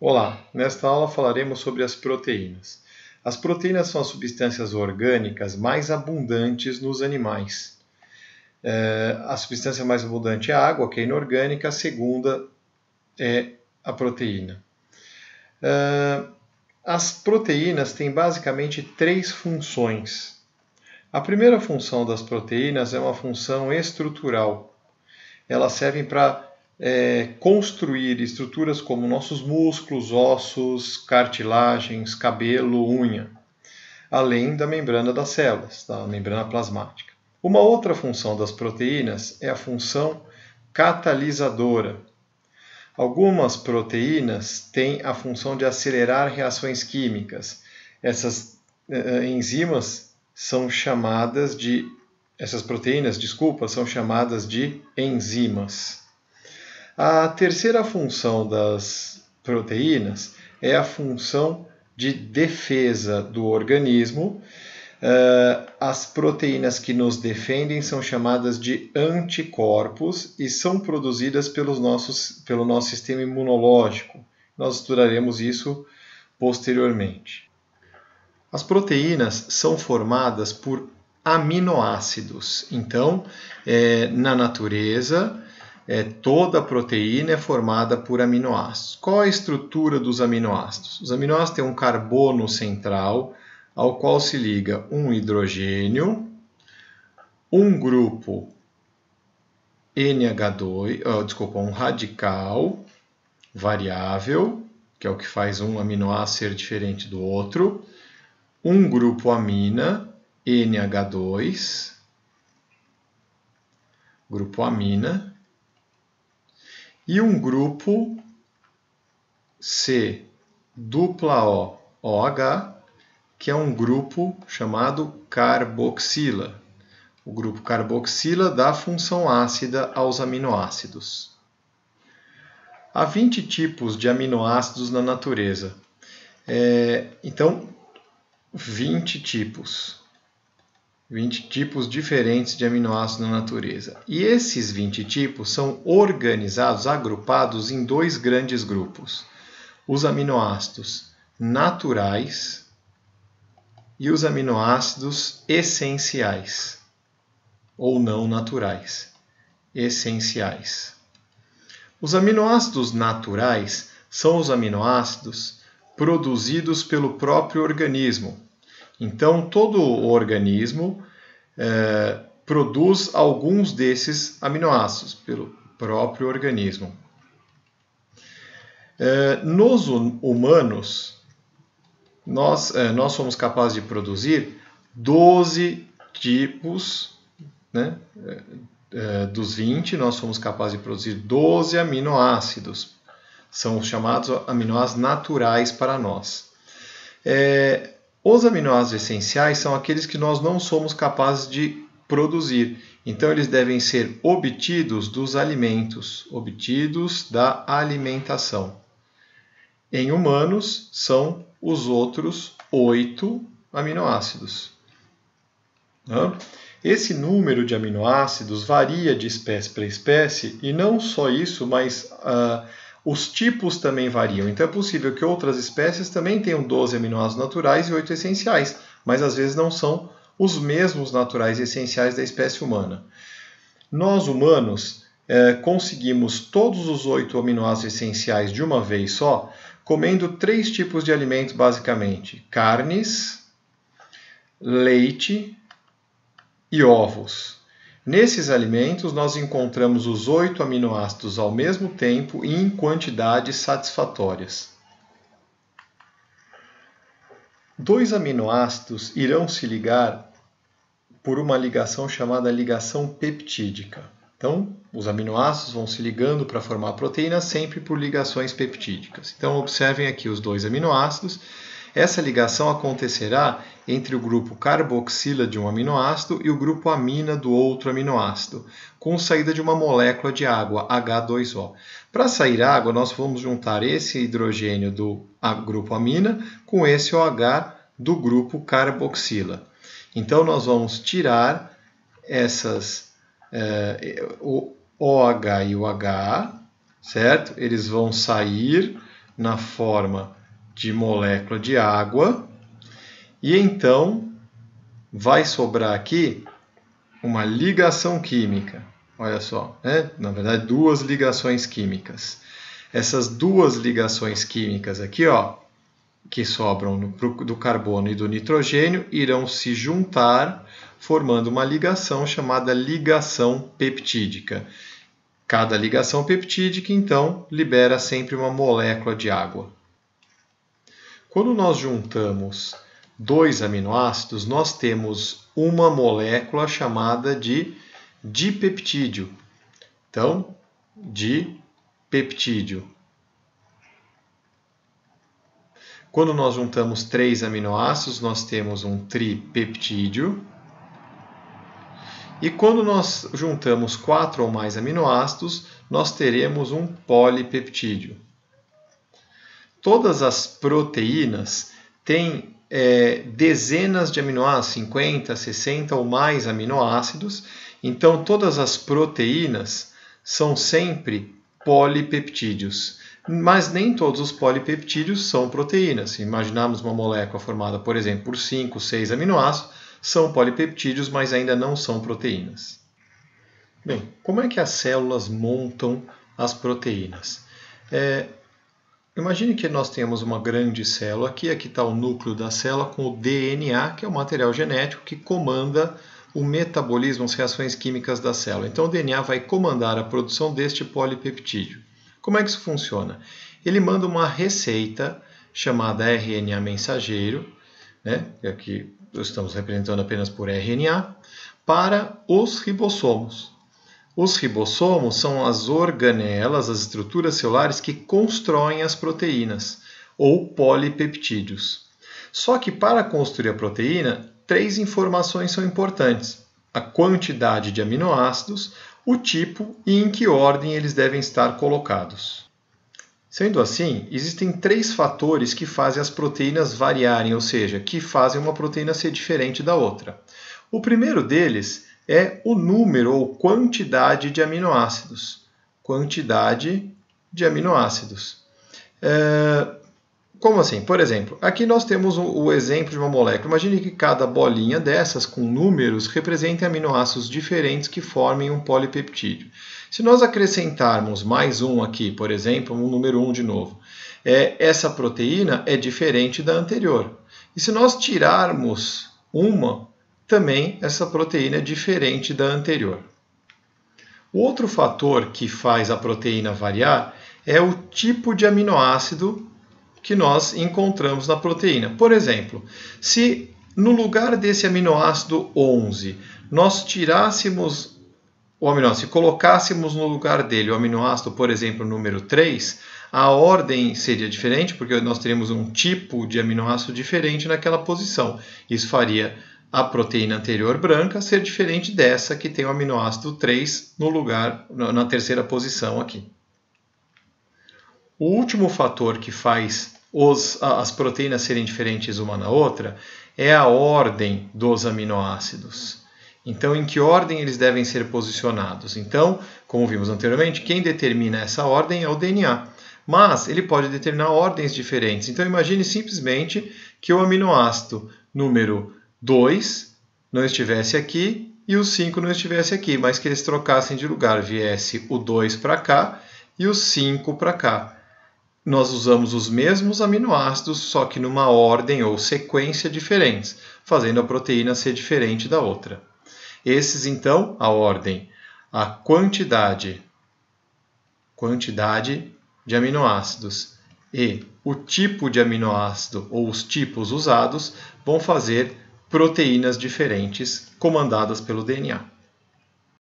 Olá, nesta aula falaremos sobre as proteínas. As proteínas são as substâncias orgânicas mais abundantes nos animais. A substância mais abundante é a água, que é inorgânica, a segunda é a proteína. As proteínas têm basicamente três funções. A primeira função das proteínas é uma função estrutural. Elas servem para construir estruturas como nossos músculos, ossos, cartilagens, cabelo, unha, além da membrana das células, da membrana plasmática. Uma outra função das proteínas é a função catalisadora. Algumas proteínas têm a função de acelerar reações químicas. Essas proteínas, são chamadas de enzimas. A terceira função das proteínas é a função de defesa do organismo. As proteínas que nos defendem são chamadas de anticorpos e são produzidas pelo nosso sistema imunológico. Nós estudaremos isso posteriormente. As proteínas são formadas por aminoácidos. Então, na natureza, toda proteína é formada por aminoácidos. Qual a estrutura dos aminoácidos? Os aminoácidos têm um carbono central, ao qual se liga um hidrogênio, um grupo um radical variável, que é o que faz um aminoácido ser diferente do outro, um grupo amina, NH2, grupo amina, e um grupo C-OH, que é um grupo chamado carboxila. O grupo carboxila dá função ácida aos aminoácidos. Há 20 tipos de aminoácidos na natureza. Então, 20 tipos. 20 tipos diferentes de aminoácidos na natureza. E esses 20 tipos são organizados, agrupados em dois grandes grupos. Os aminoácidos naturais e os aminoácidos essenciais, ou não naturais, essenciais. Os aminoácidos naturais são os aminoácidos produzidos pelo próprio organismo. Então, todo o organismo produz alguns desses aminoácidos pelo próprio organismo. Nos humanos, nós somos capazes de produzir 12 tipos, né? Dos 20, nós somos capazes de produzir 12 aminoácidos. São chamados aminoácidos naturais para nós. Os aminoácidos essenciais são aqueles que nós não somos capazes de produzir. Então, eles devem ser obtidos dos alimentos, obtidos da alimentação. Em humanos, são os outros 8 aminoácidos. Esse número de aminoácidos varia de espécie para espécie, e não só isso, mas os tipos também variam. Então é possível que outras espécies também tenham 12 aminoácidos naturais e 8 essenciais, mas às vezes não são os mesmos naturais e essenciais da espécie humana. Nós, humanos, conseguimos todos os 8 aminoácidos essenciais de uma vez só, comendo 3 tipos de alimentos basicamente: carnes, leite e ovos. Nesses alimentos, nós encontramos os 8 aminoácidos ao mesmo tempo e em quantidades satisfatórias. 2 aminoácidos irão se ligar por uma ligação chamada ligação peptídica. Então, os aminoácidos vão se ligando para formar a proteína sempre por ligações peptídicas. Então, observem aqui os 2 aminoácidos. Essa ligação acontecerá entre o grupo carboxila de um aminoácido e o grupo amina do outro aminoácido, com saída de uma molécula de água, H2O. Para sair água, nós vamos juntar esse hidrogênio do grupo amina com esse OH do grupo carboxila. Então, nós vamos tirar o OH e o H, certo? Eles vão sair na forma de molécula de água, e então vai sobrar aqui uma ligação química. Olha só, né? Na verdade, duas ligações químicas. Essas duas ligações químicas aqui, ó, que sobram do carbono e do nitrogênio, irão se juntar, formando uma ligação chamada ligação peptídica. Cada ligação peptídica, então, libera sempre uma molécula de água. Quando nós juntamos dois aminoácidos, nós temos uma molécula chamada de dipeptídeo. Então, dipeptídeo. Quando nós juntamos 3 aminoácidos, nós temos um tripeptídeo. E quando nós juntamos 4 ou mais aminoácidos, nós teremos um polipeptídeo. Todas as proteínas têm dezenas de aminoácidos, 50, 60 ou mais aminoácidos. Então, todas as proteínas são sempre polipeptídeos. Mas nem todos os polipeptídeos são proteínas. Se imaginarmos uma molécula formada, por exemplo, por 5, 6 aminoácidos, são polipeptídeos, mas ainda não são proteínas. Bem, como é que as células montam as proteínas? Imagine que nós temos uma grande célula aqui está o núcleo da célula com o DNA, que é o material genético que comanda o metabolismo, as reações químicas da célula. Então o DNA vai comandar a produção deste polipeptídeo. Como é que isso funciona? Ele manda uma receita chamada RNA mensageiro, né? Aqui estamos representando apenas por RNA, para os ribossomos. Os ribossomos são as organelas, as estruturas celulares que constroem as proteínas, ou polipeptídeos. Só que para construir a proteína, 3 informações são importantes: a quantidade de aminoácidos, o tipo e em que ordem eles devem estar colocados. Sendo assim, existem 3 fatores que fazem as proteínas variarem, ou seja, que fazem uma proteína ser diferente da outra. O primeiro deles é o número ou quantidade de aminoácidos. Quantidade de aminoácidos. Como assim? Por exemplo, aqui nós temos o exemplo de uma molécula. Imagine que cada bolinha dessas, com números, represente aminoácidos diferentes que formem um polipeptídeo. Se nós acrescentarmos mais um aqui, por exemplo, um número 1 de novo, essa proteína é diferente da anterior. E se nós tirarmos uma, também essa proteína é diferente da anterior. O outro fator que faz a proteína variar é o tipo de aminoácido que nós encontramos na proteína. Por exemplo, se no lugar desse aminoácido 11, nós tirássemos o aminoácido e colocássemos no lugar dele o aminoácido, por exemplo, número 3, a ordem seria diferente, porque nós teríamos um tipo de aminoácido diferente naquela posição. Isso faria a proteína anterior branca ser diferente dessa que tem o aminoácido 3 no lugar, na terceira posição aqui. O último fator que faz as proteínas serem diferentes uma na outra é a ordem dos aminoácidos. Então, em que ordem eles devem ser posicionados? Então, como vimos anteriormente, quem determina essa ordem é o DNA. Mas ele pode determinar ordens diferentes. Então, imagine simplesmente que o aminoácido número 2 não estivesse aqui e o 5 não estivesse aqui, mas que eles trocassem de lugar, viesse o 2 para cá e o 5 para cá. Nós usamos os mesmos aminoácidos, só que numa ordem ou sequência diferentes, fazendo a proteína ser diferente da outra. Esses, então, a ordem, a quantidade de aminoácidos e o tipo de aminoácido ou os tipos usados vão fazer proteínas diferentes comandadas pelo DNA.